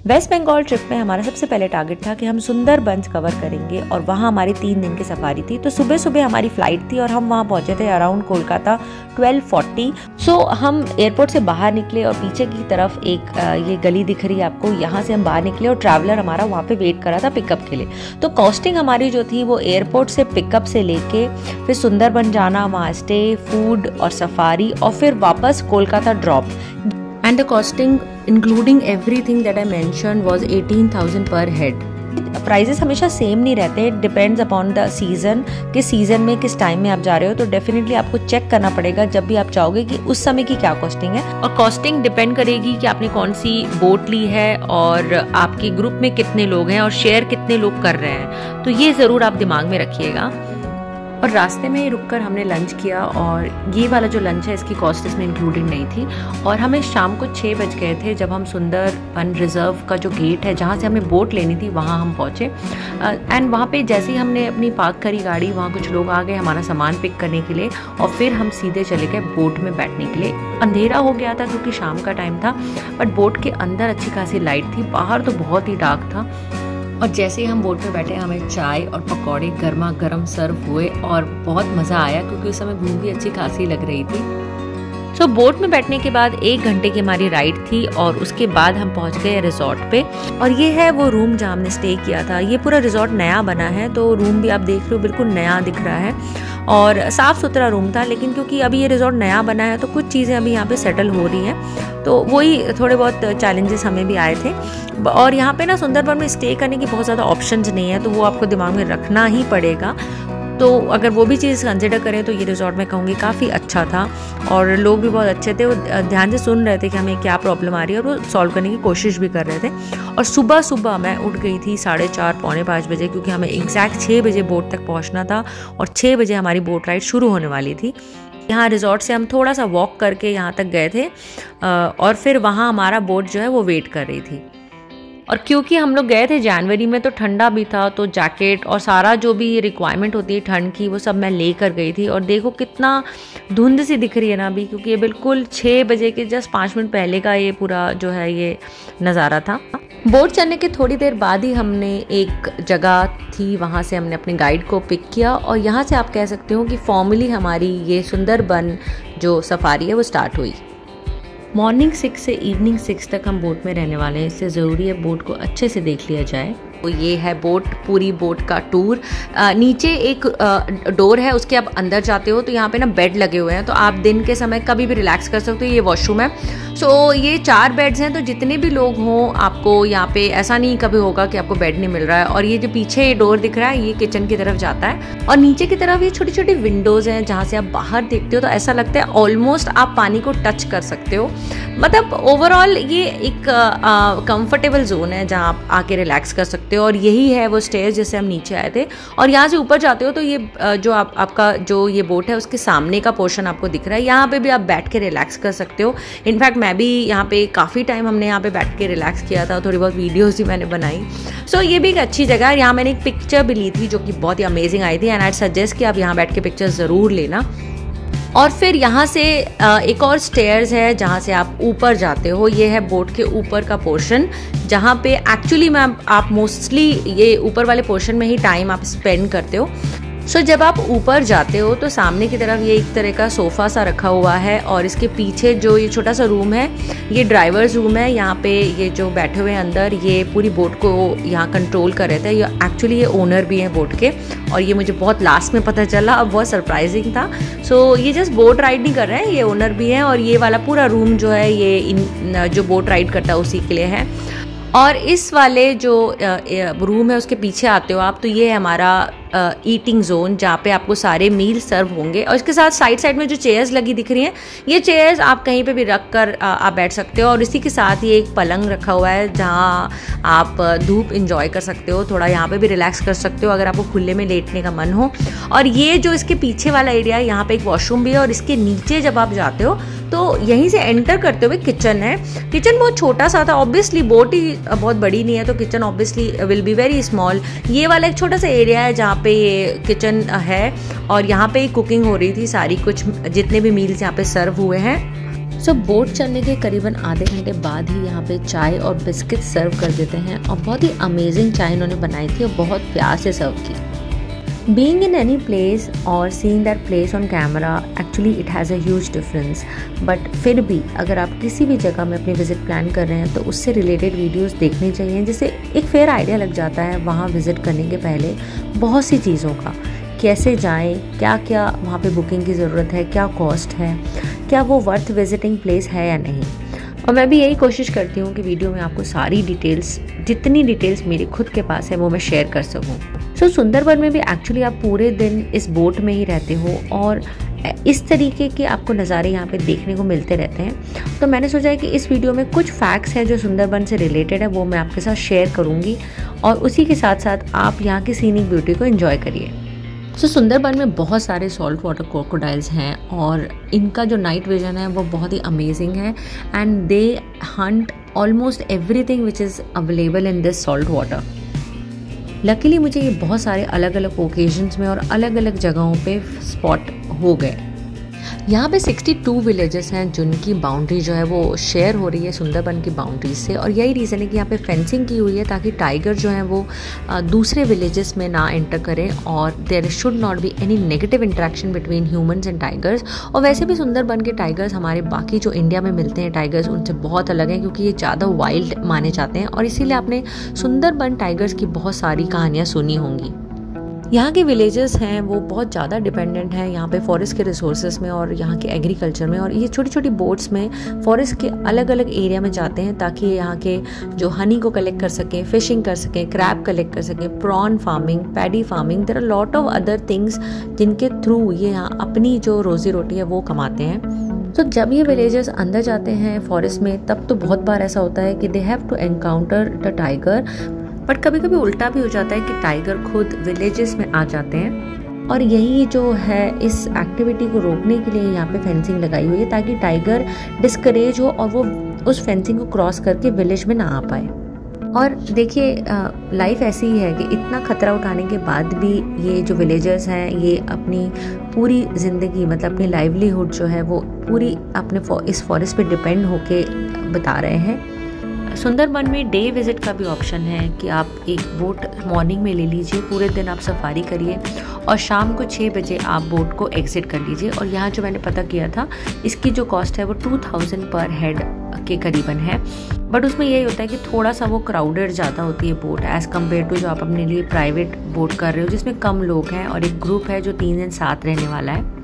Waste Bengal trip में हमारा सबसे पहले टारगेट था कि हम सुंदरबंस कवर करेंगे और वहाँ हमारी 3 दिन की सफारी थी। तो सुबह सुबह हमारी फ़्लाइट थी और हम वहाँ पहुँचे थे अराउंड कोलकाता 12:40। सो हम एयरपोर्ट से बाहर निकले और पीछे की तरफ एक ये गली दिख रही है आपको, यहाँ से हम बाहर निकले और ट्रैवलर हमारा वहाँ पे वेट कर रहा था पिकअप के लिए। तो कॉस्टिंग हमारी जो थी वो एयरपोर्ट से पिकअप से लेके फिर सुंदरबन जाना, वहाँ स्टे, फूड और सफारी और फिर वापस Kolkata drop, and the costing including everything that I mentioned was 18,000 per head। Prices हमेशा सेम नहीं रहते, डिपेंड्स अपॉन द सीज़न, किस सीज़न में किस टाइम में आप जा रहे हो। तो डेफिनेटली आपको चेक करना पड़ेगा जब भी आप चाहोगे कि उस समय की क्या कॉस्टिंग है। और कॉस्टिंग डिपेंड करेगी कि आपने कौन सी बोट ली है और आपके ग्रुप में कितने लोग हैं और शेयर कितने लोग कर रहे हैं। तो ये ज़रूर आप दिमाग में रखिएगा। और रास्ते में रुककर हमने लंच किया और ये वाला जो लंच है इसकी कॉस्ट इसमें इंक्लूडेड नहीं थी। और हमें शाम को 6 बज गए थे जब हम सुंदरबन रिजर्व का जो गेट है जहाँ से हमें बोट लेनी थी वहाँ हम पहुँचे। एंड वहाँ पे जैसे ही हमने अपनी पार्क करी गाड़ी, वहाँ कुछ लोग आ गए हमारा सामान पिक करने के लिए और फिर हम सीधे चले गए बोट में बैठने के लिए। अंधेरा हो गया था क्योंकि शाम का टाइम था, बट बोट के अंदर अच्छी खासी लाइट थी, बाहर तो बहुत ही डार्क था। और जैसे ही हम बोट में बैठे हमें चाय और पकौड़े गर्मा गर्म सर्व हुए और बहुत मज़ा आया क्योंकि उस समय भूख भी अच्छी खासी लग रही थी। तो बोट में बैठने के बाद 1 घंटे की हमारी राइड थी और उसके बाद हम पहुंच गए रिजॉर्ट पे। और ये है वो रूम जहाँ हमने स्टे किया था। ये पूरा रिजॉर्ट नया बना है, तो रूम भी आप देख रहे हो बिल्कुल नया दिख रहा है और साफ़ सुथरा रूम था। लेकिन क्योंकि अभी ये रिजॉर्ट नया बना है तो कुछ चीज़ें अभी यहाँ पे सेटल हो रही हैं, तो वही थोड़े बहुत चैलेंजेस हमें भी आए थे। और यहाँ पे ना सुंदरबन में स्टे करने की बहुत ज़्यादा ऑप्शंस नहीं है, तो वो आपको दिमाग में रखना ही पड़ेगा। तो अगर वो भी चीज़ कंसिडर करें तो ये रिजॉर्ट मैं कहूँगी काफ़ी अच्छा था और लोग भी बहुत अच्छे थे। वो ध्यान से सुन रहे थे कि हमें क्या प्रॉब्लम आ रही है और वो सॉल्व करने की कोशिश भी कर रहे थे। और सुबह सुबह मैं उठ गई थी 4:30 पौने 5 बजे, क्योंकि हमें एग्जैक्ट 6 बजे बोट तक पहुँचना था और 6 बजे हमारी बोट राइड शुरू होने वाली थी। यहाँ रिजॉर्ट से हम थोड़ा सा वॉक करके यहाँ तक गए थे और फिर वहाँ हमारा बोट जो है वो वेट कर रही थी। और क्योंकि हम लोग गए थे जनवरी में तो ठंडा भी था, तो जैकेट और सारा जो भी रिक्वायरमेंट होती है ठंड की वो सब मैं लेकर गई थी। और देखो कितना धुंध सी दिख रही है ना अभी, क्योंकि ये बिल्कुल 6 बजे के जस्ट 5 मिनट पहले का ये पूरा जो है ये नज़ारा था। बोट चलने के थोड़ी देर बाद ही हमने एक जगह थी वहाँ से हमने अपने गाइड को पिक किया और यहाँ से आप कह सकते हो कि फॉर्मली हमारी ये सुंदरबन जो सफारी है वो स्टार्ट हुई। मॉर्निंग 6 से इवनिंग 6 तक हम बोट में रहने वाले हैं, इससे ज़रूरी है बोट को अच्छे से देख लिया जाए। तो ये है बोट, पूरी बोट का टूर। नीचे एक डोर है, उसके आप अंदर जाते हो तो यहाँ पे ना बेड लगे हुए हैं, तो आप दिन के समय कभी भी रिलैक्स कर सकते हो। ये वॉशरूम है। सो ये 4 बेड्स हैं, तो जितने भी लोग हों आपको यहाँ पे ऐसा नहीं कभी होगा कि आपको बेड नहीं मिल रहा है। और ये जो पीछे ये डोर दिख रहा है ये किचन की तरफ जाता है और नीचे की तरफ ये छोटी छोटी विंडोज़ हैं जहाँ से आप बाहर देखते हो तो ऐसा लगता है ऑलमोस्ट आप पानी को टच कर सकते हो। मतलब ओवरऑल ये एक कंफर्टेबल जोन है जहाँ आप आके रिलैक्स कर सकते हो। और यही है वो स्टेज जैसे हम नीचे आए थे। और यहाँ से ऊपर जाते हो तो ये जो आपका जो ये बोट है उसके सामने का पोर्शन आपको दिख रहा है, यहाँ पे भी आप बैठ के रिलैक्स कर सकते हो। इनफैक्ट मैं भी यहाँ पे काफ़ी टाइम हमने यहाँ पे बैठ के रिलैक्स किया था, थोड़ी बहुत वीडियोस भी मैंने बनाई। सो ये भी एक अच्छी जगह है। यहाँ मैंने एक पिक्चर भी ली थी जो कि बहुत ही अमेजिंग आई थी एंड आई सजेस्ट कि आप यहाँ बैठ के पिक्चर ज़रूर लेना। और फिर यहाँ से एक और स्टेयर्स है जहाँ से आप ऊपर जाते हो। ये है बोट के ऊपर का पोर्शन जहाँ पे एक्चुअली में आप मोस्टली ये ऊपर वाले पोर्शन में ही टाइम आप स्पेंड करते हो। सो जब आप ऊपर जाते हो तो सामने की तरफ ये एक तरह का सोफ़ा सा रखा हुआ है और इसके पीछे जो ये छोटा सा रूम है ये ड्राइवर्स रूम है। यहाँ पे ये जो बैठे हुए हैं अंदर ये पूरी बोट को यहाँ कंट्रोल कर रहे थे। ये एक्चुअली ये ओनर भी हैं बोट के और ये मुझे बहुत लास्ट में पता चला, अब बहुत सरप्राइजिंग था। सो ये जस्ट बोट राइड नहीं कर रहे हैं, ये ओनर भी हैं और ये वाला पूरा रूम जो है ये जो बोट राइड करता है उसी के लिए है। और इस वाले जो रूम है उसके पीछे आते हो आप तो ये है हमारा ईटिंग जोन जहाँ पे आपको सारे मील सर्व होंगे। और इसके साथ साइड साइड में जो चेयर्स लगी दिख रही हैं ये चेयर्स आप कहीं पे भी रख कर आप बैठ सकते हो। और इसी के साथ ये एक पलंग रखा हुआ है जहाँ आप धूप इंजॉय कर सकते हो, थोड़ा यहाँ पे भी रिलैक्स कर सकते हो अगर आपको खुले में लेटने का मन हो। और ये जो इसके पीछे वाला एरिया है यहाँ पे एक वॉशरूम भी है और इसके नीचे जब आप जाते हो तो यहीं से एंटर करते हुए किचन है। किचन बहुत छोटा सा था, ऑब्वियसली बोट ही बहुत बड़ी नहीं है तो kitchen obviously will be very small. ये वाला एक छोटा सा एरिया है जहाँ पे ये किचन है और यहाँ पे कुकिंग हो रही थी सारी, कुछ जितने भी मील्स यहाँ पे सर्व हुए हैं। सो बोट चलने के करीबन आधे घंटे बाद ही यहाँ पे चाय और बिस्किट सर्व कर देते हैं और बहुत ही अमेजिंग चाय इन्होंने बनाई थी और बहुत प्यार से सर्व की। Being in any place or seeing that place on camera, actually it has a huge difference. But फिर भी अगर आप किसी भी जगह में अपनी विज़िट प्लान कर रहे हैं तो उससे रिलेटेड वीडियोस देखनी चाहिए, जिससे एक फेयर आइडिया लग जाता है वहाँ विज़िट करने के पहले बहुत सी चीज़ों का, कैसे जाएं, क्या क्या वहाँ पे बुकिंग की ज़रूरत है, क्या कॉस्ट है, क्या वो वर्थ विजिटिंग प्लेस है या नहीं। और मैं भी यही कोशिश करती हूँ कि वीडियो में आपको सारी डिटेल्स, जितनी डिटेल्स मेरी खुद के पास है वो मैं शेयर कर सकूँ। सो सुंदरबन में भी एक्चुअली आप पूरे दिन इस बोट में ही रहते हो और इस तरीके के आपको नज़ारे यहाँ पे देखने को मिलते रहते हैं। तो मैंने सोचा है कि इस वीडियो में कुछ फैक्ट्स हैं जो सुंदरबन से रिलेटेड है, वो मैं आपके साथ शेयर करूँगी और उसी के साथ साथ आप यहाँ की सीनिक ब्यूटी को एंजॉय करिए। सो सुंदरबन में बहुत सारे सॉल्ट वाटर क्रोकोडाइल्स हैं और इनका जो नाइट विजन है वो बहुत ही अमेजिंग है and they Hunt almost everything which is available in this salt water. Luckily मुझे ये बहुत सारे अलग अलग ओकेजन्स में और अलग अलग जगहों पे स्पॉट हो गए। यहाँ पे 62 विलेजेस हैं जिनकी बाउंड्री जो है वो शेयर हो रही है सुंदरबन की बाउंड्री से, और यही रीज़न है कि यहाँ पे फेंसिंग की हुई है ताकि टाइगर जो हैं वो दूसरे विलेजेस में ना एंटर करें और there should not be any negative interaction between humans and tigers. और वैसे भी सुंदरबन के टाइगर्स हमारे बाकी जो इंडिया में मिलते हैं टाइगर्स उनसे बहुत अलग हैं, क्योंकि ये ज़्यादा वाइल्ड माने जाते हैं और इसीलिए आपने सुंदरबन टाइगर्स की बहुत सारी कहानियाँ सुनी होंगी। यहाँ के विलेजेस हैं वो बहुत ज़्यादा डिपेंडेंट हैं यहाँ पे फॉरेस्ट के रिसोर्सेज में और यहाँ के एग्रीकल्चर में, और ये छोटी छोटी बोट्स में फॉरेस्ट के अलग अलग एरिया में जाते हैं ताकि यहाँ के जो हनी को कलेक्ट कर सकें, फिशिंग कर सकें, क्रैब कलेक्ट कर सकें, prawn farming, paddy farming, there are lot of other things जिनके थ्रू ये यहाँ अपनी जो रोजी रोटी है वो कमाते हैं। तो जब ये विलेजर्स अंदर जाते हैं फॉरेस्ट में तब तो बहुत बार ऐसा होता है कि they have to encounter the tiger, but कभी कभी उल्टा भी हो जाता है कि टाइगर खुद विलेजेस में आ जाते हैं। और यही जो है इस एक्टिविटी को रोकने के लिए यहाँ पे फेंसिंग लगाई हुई है ताकि टाइगर डिस्करेज हो और वो उस फेंसिंग को क्रॉस करके विलेज में ना आ पाए। और देखिए लाइफ ऐसी ही है कि इतना खतरा उठाने के बाद भी ये जो विलेजर्स हैं ये अपनी पूरी ज़िंदगी, मतलब अपनी लाइवलीहुड जो है वो पूरी अपने इस फॉरेस्ट पे डिपेंड होके बता रहे हैं। सुंदरबन में डे विजिट का भी ऑप्शन है कि आप एक बोट मॉर्निंग में ले लीजिए, पूरे दिन आप सफारी करिए और शाम को 6 बजे आप बोट को एग्जिट कर लीजिए। और यहाँ जो मैंने पता किया था इसकी जो कॉस्ट है वो 2000 पर हेड के करीबन है, बट उसमें यही होता है कि थोड़ा सा वो क्राउडेड ज़्यादा होती है बोट एज़ कम्पेयर टू जो आप अपने लिए प्राइवेट बोट कर रहे हो जिसमें कम लोग हैं और एक ग्रुप है जो 3 दिन साथ रहने वाला है।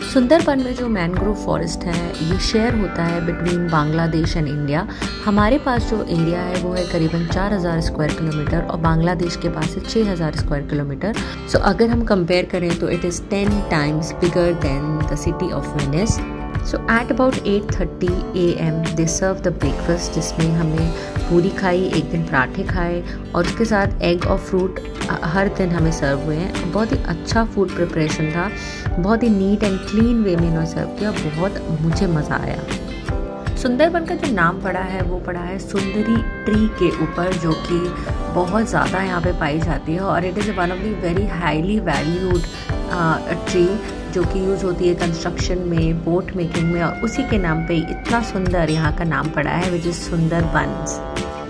सुंदरबन में जो मैनग्रोव फॉरेस्ट है ये शेयर होता है बिटवीन बांग्लादेश एंड इंडिया। हमारे पास जो एरिया है वो है करीबन 4000 स्क्वायर किलोमीटर और बांग्लादेश के पास है 6000 स्क्वायर किलोमीटर। सो अगर हम कंपेयर करें तो it is 10 times bigger than the city of Venice. So at about 8:30 AM they serve the breakfast, जिसमें हमने पूरी खाई, एक दिन पराठे खाए और उसके साथ एग और फ्रूट हर दिन हमें सर्व हुए हैं। बहुत ही अच्छा फूड प्रिपरेशन था, बहुत ही नीट एंड क्लीन वे में इन्होंने सर्व किया, बहुत मुझे मज़ा आया। सुंदरबन का जो नाम पड़ा है वो पड़ा है सुंदरी ट्री के ऊपर, जो कि बहुत ज़्यादा यहाँ पे पाई जाती है और it is one of the very highly valued tree जो कि यूज़ होती है कंस्ट्रक्शन में, बोट मेकिंग में, और उसी के नाम पे इतना सुंदर यहाँ का नाम पड़ा है विच इज़ सुंदरबंस।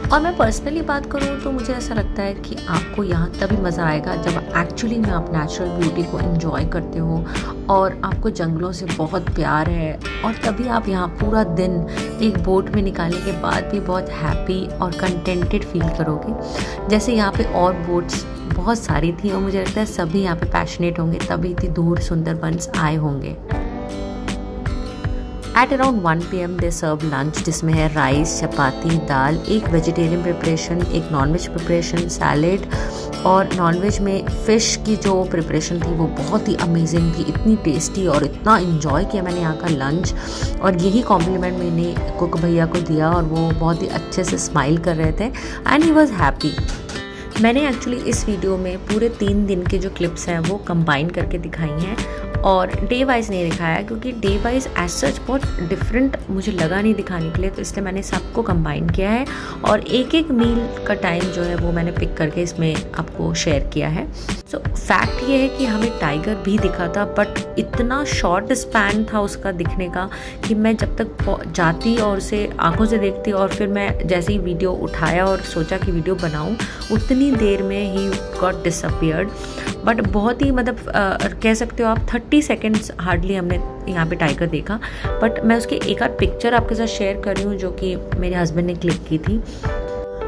और मैं पर्सनली बात करूँ तो मुझे ऐसा लगता है कि आपको यहाँ तभी मज़ा आएगा जब एक्चुअली में आप नेचुरल ब्यूटी को एंजॉय करते हो और आपको जंगलों से बहुत प्यार है, और तभी आप यहाँ पूरा दिन एक बोट में निकालने के बाद भी बहुत हैप्पी और कंटेंटेड फील करोगे। जैसे यहाँ पे और बोट्स बहुत सारी थी और मुझे लगता है सभी यहाँ पे पैशनेट होंगे तभी इतनी दूर सुंदरबंस आए होंगे। At around 1 PM they serve lunch, जिसमें है राइस, चपाती, दाल, एक वेजिटेरियन प्रिपरेशन, एक नॉनवेज प्रिपरेशन, सैलेड, और नॉनवेज में फ़िश की जो प्रिपरेशन थी वो बहुत ही अमेजिंग थी, इतनी टेस्टी, और इतना इन्जॉय किया मैंने यहाँ का लंच। और यही कॉम्प्लीमेंट मैंने कुक भैया को दिया और वो बहुत ही अच्छे से स्माइल कर रहे थे एंड ही वॉज हैप्पी। मैंने एक्चुअली इस वीडियो में पूरे 3 दिन के जो क्लिप्स हैं वो कंबाइन करके दिखाई हैं और डे वाइज नहीं दिखाया क्योंकि डे वाइज एज सच बहुत डिफरेंट मुझे लगा नहीं दिखाने के लिए, तो इसलिए मैंने सबको कंबाइन किया है और एक एक मील का टाइम जो है वो मैंने पिक करके इसमें आपको शेयर किया है। सो फैक्ट ये है कि हमें टाइगर भी दिखा था, बट इतना शॉर्ट स्पैन था उसका दिखने का कि मैं जब तक जाती और उसे आंखों से देखती और फिर मैं जैसे ही वीडियो उठाया और सोचा कि वीडियो बनाऊं, उतनी देर में ही गॉट डिसअपियर्ड। बट बहुत ही मतलब कह सकते हो आप 30 सेकेंड्स हार्डली हमने यहाँ पे टाइगर देखा। बट मैं उसकी एक आध पिक्चर आपके साथ शेयर कर रही हूँ जो कि मेरे हस्बैंड ने क्लिक की थी।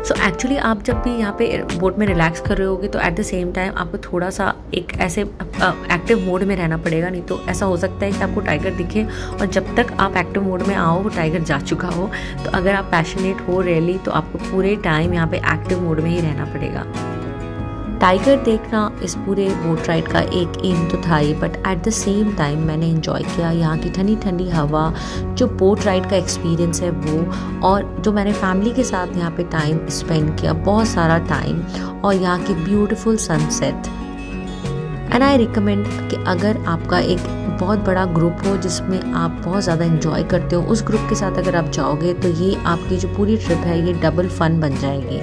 सो एक्चुअली आप जब भी यहाँ पे बोट में रिलैक्स कर रहे होगे तो एट द सेम टाइम आपको थोड़ा सा एक ऐसे एक्टिव मोड में रहना पड़ेगा, नहीं तो ऐसा हो सकता है कि आपको टाइगर दिखे और जब तक आप एक्टिव मोड में आओ वो टाइगर जा चुका हो। तो अगर आप पैशनेट हो रियली तो आपको पूरे टाइम यहाँ पे एक्टिव मोड में ही रहना पड़ेगा। टाइगर देखना इस पूरे बोट राइड का एक एम तो था ही, but at the same time मैंने एंजॉय किया यहाँ की ठंडी ठंडी हवा, जो बोट राइड का एक्सपीरियंस है वो, और जो मैंने फैमिली के साथ यहाँ पे टाइम स्पेंड किया, बहुत सारा टाइम, और यहाँ की beautiful sunset. And I recommend कि अगर आपका एक बहुत बड़ा ग्रुप हो जिसमें आप बहुत ज़्यादा एंजॉय करते हो, उस ग्रुप के साथ अगर आप जाओगे तो ये आपकी जो पूरी ट्रिप है ये डबल फन बन जाएगी।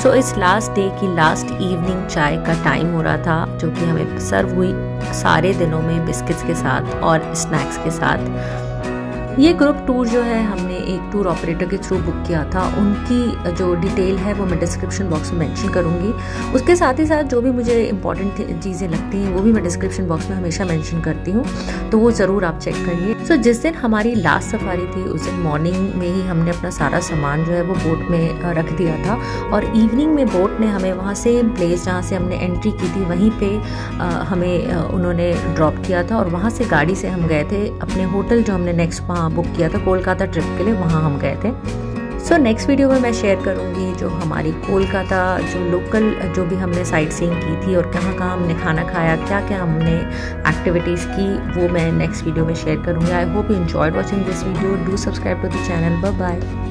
सो इस लास्ट डे की लास्ट इवनिंग चाय का टाइम हो रहा था, जो कि हमें सर्व हुई सारे दिनों में बिस्किट्स के साथ और स्नैक्स के साथ। ये ग्रुप टूर जो है हमने एक टूर ऑपरेटर के थ्रू बुक किया था, उनकी जो डिटेल है वो मैं डिस्क्रिप्शन बॉक्स में मेंशन करूँगी। उसके साथ ही साथ जो भी मुझे इंपॉर्टेंट चीज़ें लगती हैं वो भी मैं डिस्क्रिप्शन बॉक्स में हमेशा मेंशन करती हूँ, तो वो ज़रूर आप चेक करिए। सो जिस दिन हमारी लास्ट सफारी थी उस दिन मॉर्निंग में ही हमने अपना सारा सामान जो है वो बोट में रख दिया था, और इवनिंग में बोट ने हमें वहाँ सेम प्लेस जहाँ से हमने एंट्री की थी वहीं पे हमें उन्होंने ड्रॉप किया था, और वहाँ से गाड़ी से हम गए थे अपने होटल जो हमने नेक्स्ट वहाँ बुक किया था कोलकाता ट्रिप के लिए, वहाँ हम गए थे। सो नेक्स्ट वीडियो में मैं शेयर करूँगी जो हमारी कोलकाता जो लोकल जो भी हमने साइट सीइंग की थी और कहाँ कहाँ हमने खाना खाया, क्या क्या हमने एक्टिविटीज़ की, वो मैं नेक्स्ट वीडियो में शेयर करूँगी। I hope you enjoyed watching this video. Do subscribe to the channel. Bye bye.